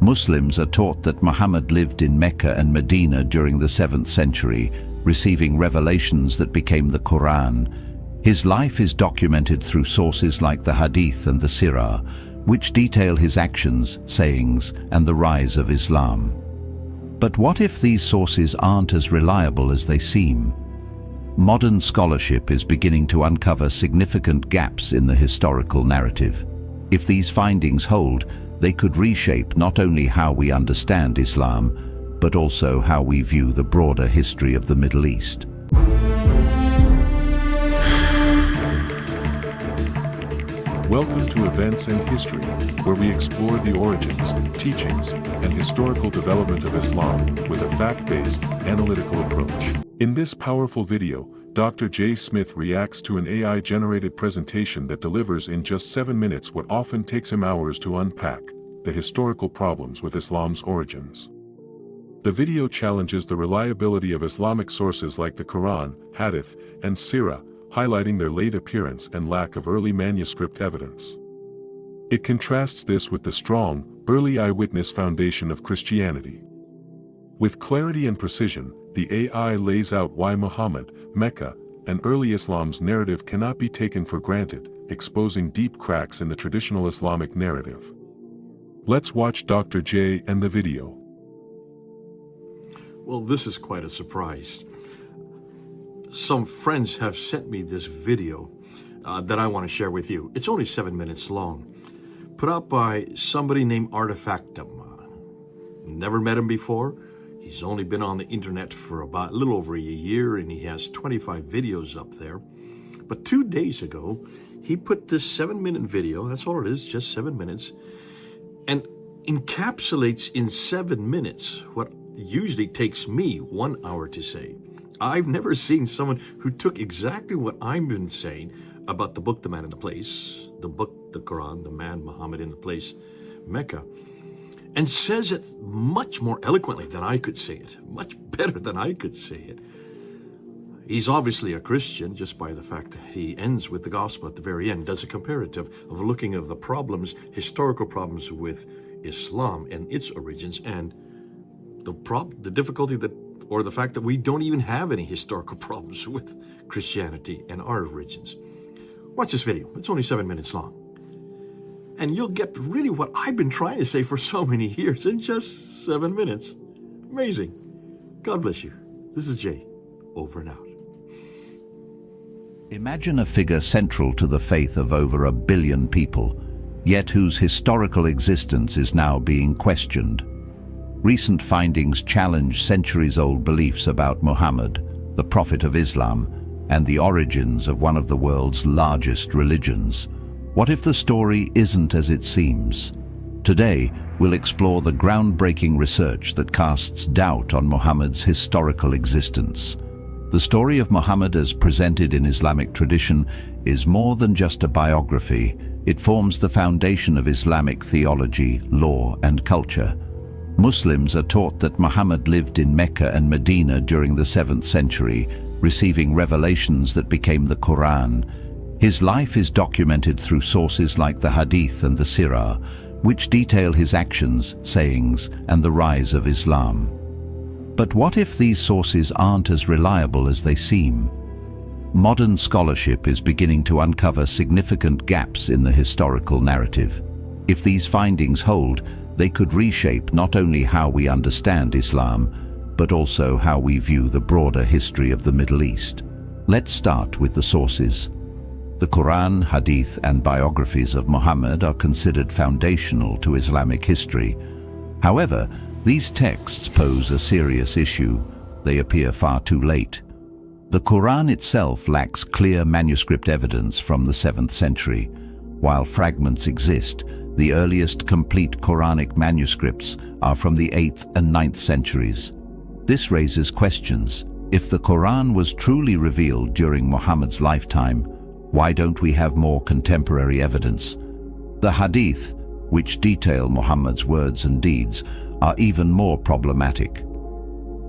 Muslims are taught that Muhammad lived in Mecca and Medina during the 7th century, receiving revelations that became the Quran. His life is documented through sources like the Hadith and the Sirah, which detail his actions, sayings, and the rise of Islam. But what if these sources aren't as reliable as they seem? Modern scholarship is beginning to uncover significant gaps in the historical narrative. If these findings hold, they could reshape not only how we understand Islam, but also how we view the broader history of the Middle East. Welcome to Events and History, where we explore the origins, teachings, and historical development of Islam with a fact-based, analytical approach. In this powerful video, Dr. J. Smith reacts to an AI-generated presentation that delivers in just 7 minutes what often takes him hours to unpack: the historical problems with Islam's origins. The video challenges the reliability of Islamic sources like the Quran, Hadith, and Sirah, highlighting their late appearance and lack of early manuscript evidence. It contrasts this with the strong, early eyewitness foundation of Christianity. With clarity and precision, the AI lays out why Muhammad, Mecca, and early Islam's narrative cannot be taken for granted, exposing deep cracks in the traditional Islamic narrative. Let's watch Dr. J and the video. Well, this is quite a surprise. Some friends have sent me this video that I want to share with you. It's only 7 minutes long, put out by somebody named Artifactum. Never met him before. He's only been on the internet for about a little over a year, and he has 25 videos up there. But 2 days ago, he put this 7-minute video, that's all it is, just 7 minutes, and encapsulates in 7 minutes what usually takes me 1 hour to say. I've never seen someone who took exactly what I've been saying about the book, The Man in the Place, the book, the Quran, the man, Muhammad in the place, Mecca, and says it much more eloquently than I could say it, much better than I could say it. He's obviously a Christian just by the fact that he ends with the gospel at the very end, does a comparative of looking at the problems, historical problems with Islam and its origins, and the difficulty that, or the fact that we don't even have any historical problems with Christianity and our origins. Watch this video. It's only 7 minutes long. And you'll get really what I've been trying to say for so many years in just 7 minutes. Amazing. God bless you. This is Jay. Over and out. Imagine a figure central to the faith of over 1 billion people, yet whose historical existence is now being questioned. Recent findings challenge centuries-old beliefs about Muhammad, the prophet of Islam, and the origins of one of the world's largest religions. What if the story isn't as it seems? Today, we'll explore the groundbreaking research that casts doubt on Muhammad's historical existence. The story of Muhammad as presented in Islamic tradition is more than just a biography. It forms the foundation of Islamic theology, law, and culture. Muslims are taught that Muhammad lived in Mecca and Medina during the 7th century, receiving revelations that became the Quran. His life is documented through sources like the Hadith and the Sirah, which detail his actions, sayings, and the rise of Islam. But what if these sources aren't as reliable as they seem? Modern scholarship is beginning to uncover significant gaps in the historical narrative. If these findings hold, they could reshape not only how we understand Islam, but also how we view the broader history of the Middle East. Let's start with the sources. The Quran, Hadith, and biographies of Muhammad are considered foundational to Islamic history. However, these texts pose a serious issue. They appear far too late. The Quran itself lacks clear manuscript evidence from the 7th century. While fragments exist, the earliest complete Quranic manuscripts are from the 8th and 9th centuries. This raises questions. If the Quran was truly revealed during Muhammad's lifetime, why don't we have more contemporary evidence? The Hadith, which detail Muhammad's words and deeds, are even more problematic.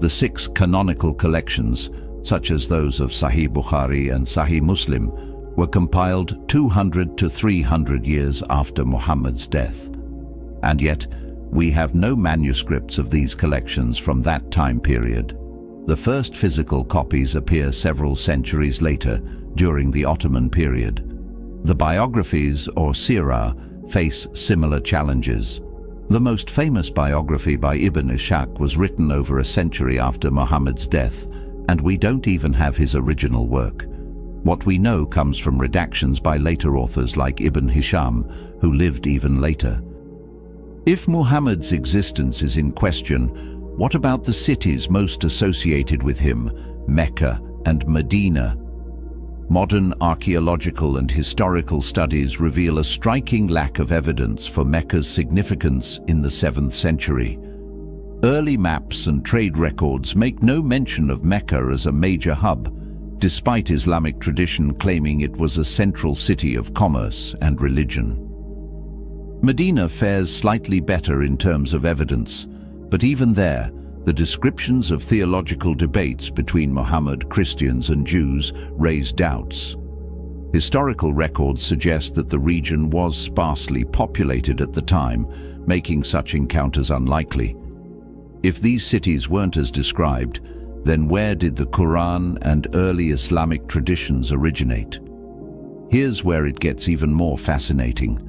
The 6 canonical collections, such as those of Sahih Bukhari and Sahih Muslim, were compiled 200 to 300 years after Muhammad's death. And yet, We have no manuscripts of these collections from that time period. The first physical copies appear several centuries later, during the Ottoman period. The biographies, or sirah, face similar challenges. The most famous biography by Ibn Ishaq was written over a century after Muhammad's death, and we don't even have his original work. What we know comes from redactions by later authors like Ibn Hisham, who lived even later. If Muhammad's existence is in question, what about the cities most associated with him, Mecca and Medina? Modern archaeological and historical studies reveal a striking lack of evidence for Mecca's significance in the 7th century. Early maps and trade records make no mention of Mecca as a major hub, despite Islamic tradition claiming it was a central city of commerce and religion. Medina fares slightly better in terms of evidence, but even there, the descriptions of theological debates between Muhammad, Christians and Jews raise doubts. Historical records suggest that the region was sparsely populated at the time, making such encounters unlikely. If these cities weren't as described, then where did the Quran and early Islamic traditions originate? Here's where it gets even more fascinating.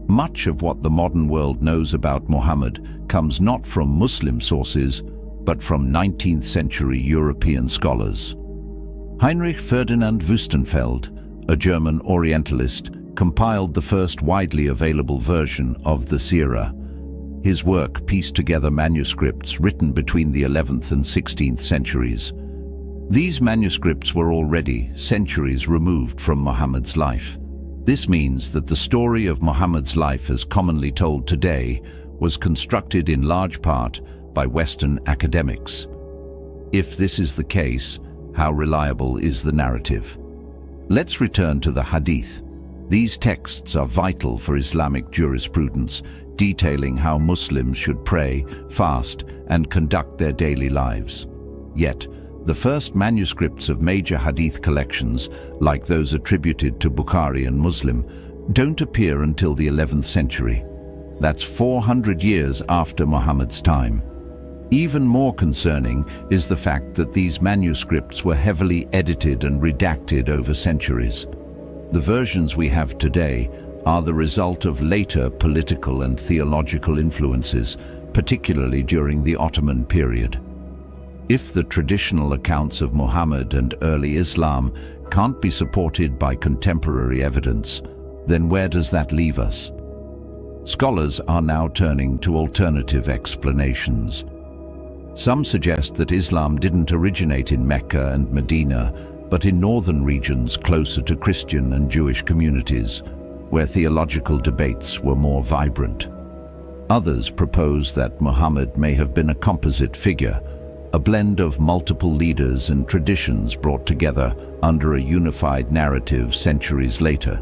Much of what the modern world knows about Muhammad comes not from Muslim sources, but from 19th century European scholars. Heinrich Ferdinand Wüstenfeld, a German Orientalist, compiled the first widely available version of the Sirah. His work pieced together manuscripts written between the 11th and 16th centuries. These manuscripts were already centuries removed from Muhammad's life. This means that the story of Muhammad's life as commonly told today was constructed in large part by Western academics. If this is the case, how reliable is the narrative? Let's return to the Hadith. These texts are vital for Islamic jurisprudence, detailing how Muslims should pray, fast, and conduct their daily lives. Yet, the first manuscripts of major Hadith collections, like those attributed to Bukhari and Muslim, don't appear until the 11th century. That's 400 years after Muhammad's time. Even more concerning is the fact that these manuscripts were heavily edited and redacted over centuries. The versions we have today are the result of later political and theological influences, particularly during the Ottoman period. If the traditional accounts of Muhammad and early Islam can't be supported by contemporary evidence, then where does that leave us? Scholars are now turning to alternative explanations. Some suggest that Islam didn't originate in Mecca and Medina, but in northern regions closer to Christian and Jewish communities, where theological debates were more vibrant. Others propose that Muhammad may have been a composite figure, a blend of multiple leaders and traditions brought together under a unified narrative centuries later.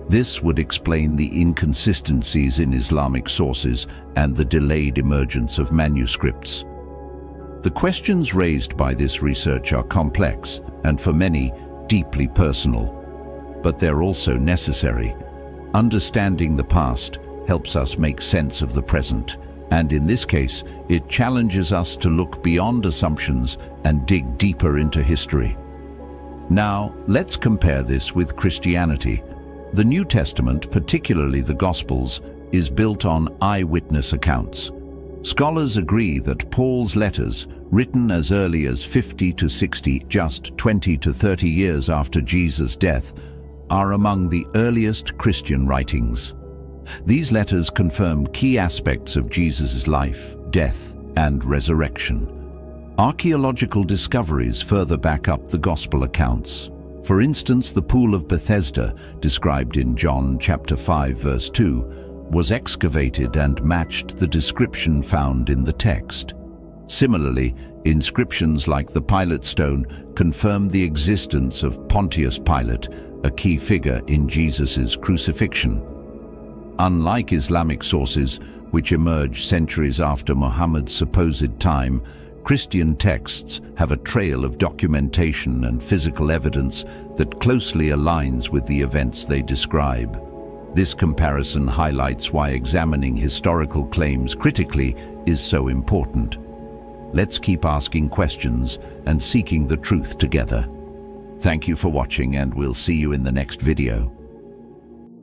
This would explain the inconsistencies in Islamic sources and the delayed emergence of manuscripts. The questions raised by this research are complex and, for many, deeply personal. But they're also necessary. Understanding the past helps us make sense of the present, and in this case, it challenges us to look beyond assumptions and dig deeper into history. Now, let's compare this with Christianity. The New Testament, particularly the Gospels, is built on eyewitness accounts. Scholars agree that Paul's letters, written as early as 50 to 60, just 20 to 30 years after Jesus' death, are among the earliest Christian writings. These letters confirm key aspects of Jesus' life, death, and resurrection. Archaeological discoveries further back up the Gospel accounts. For instance, the Pool of Bethesda, described in John chapter 5, verse 2, was excavated and matched the description found in the text. Similarly, inscriptions like the Pilate stone confirm the existence of Pontius Pilate, a key figure in Jesus' crucifixion. Unlike Islamic sources, which emerge centuries after Muhammad's supposed time, Christian texts have a trail of documentation and physical evidence that closely aligns with the events they describe. This comparison highlights why examining historical claims critically is so important. Let's keep asking questions and seeking the truth together. Thank you for watching, and we'll see you in the next video.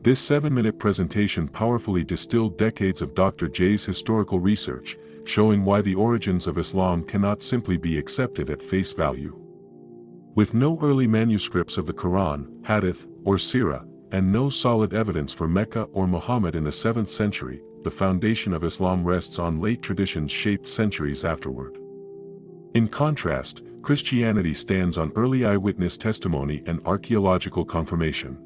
This 7-minute presentation powerfully distilled decades of Dr. J's historical research, showing why the origins of Islam cannot simply be accepted at face value. With no early manuscripts of the Quran, Hadith, or Sirah, and no solid evidence for Mecca or Muhammad in the 7th century, the foundation of Islam rests on late traditions shaped centuries afterward. In contrast, Christianity stands on early eyewitness testimony and archaeological confirmation.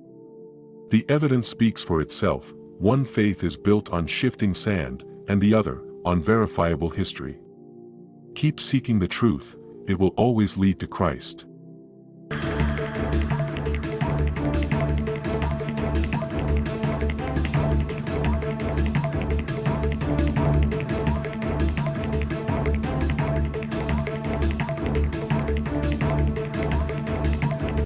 The evidence speaks for itself. One faith is built on shifting sand, and the other, on verifiable history. Keep seeking the truth, it will always lead to Christ.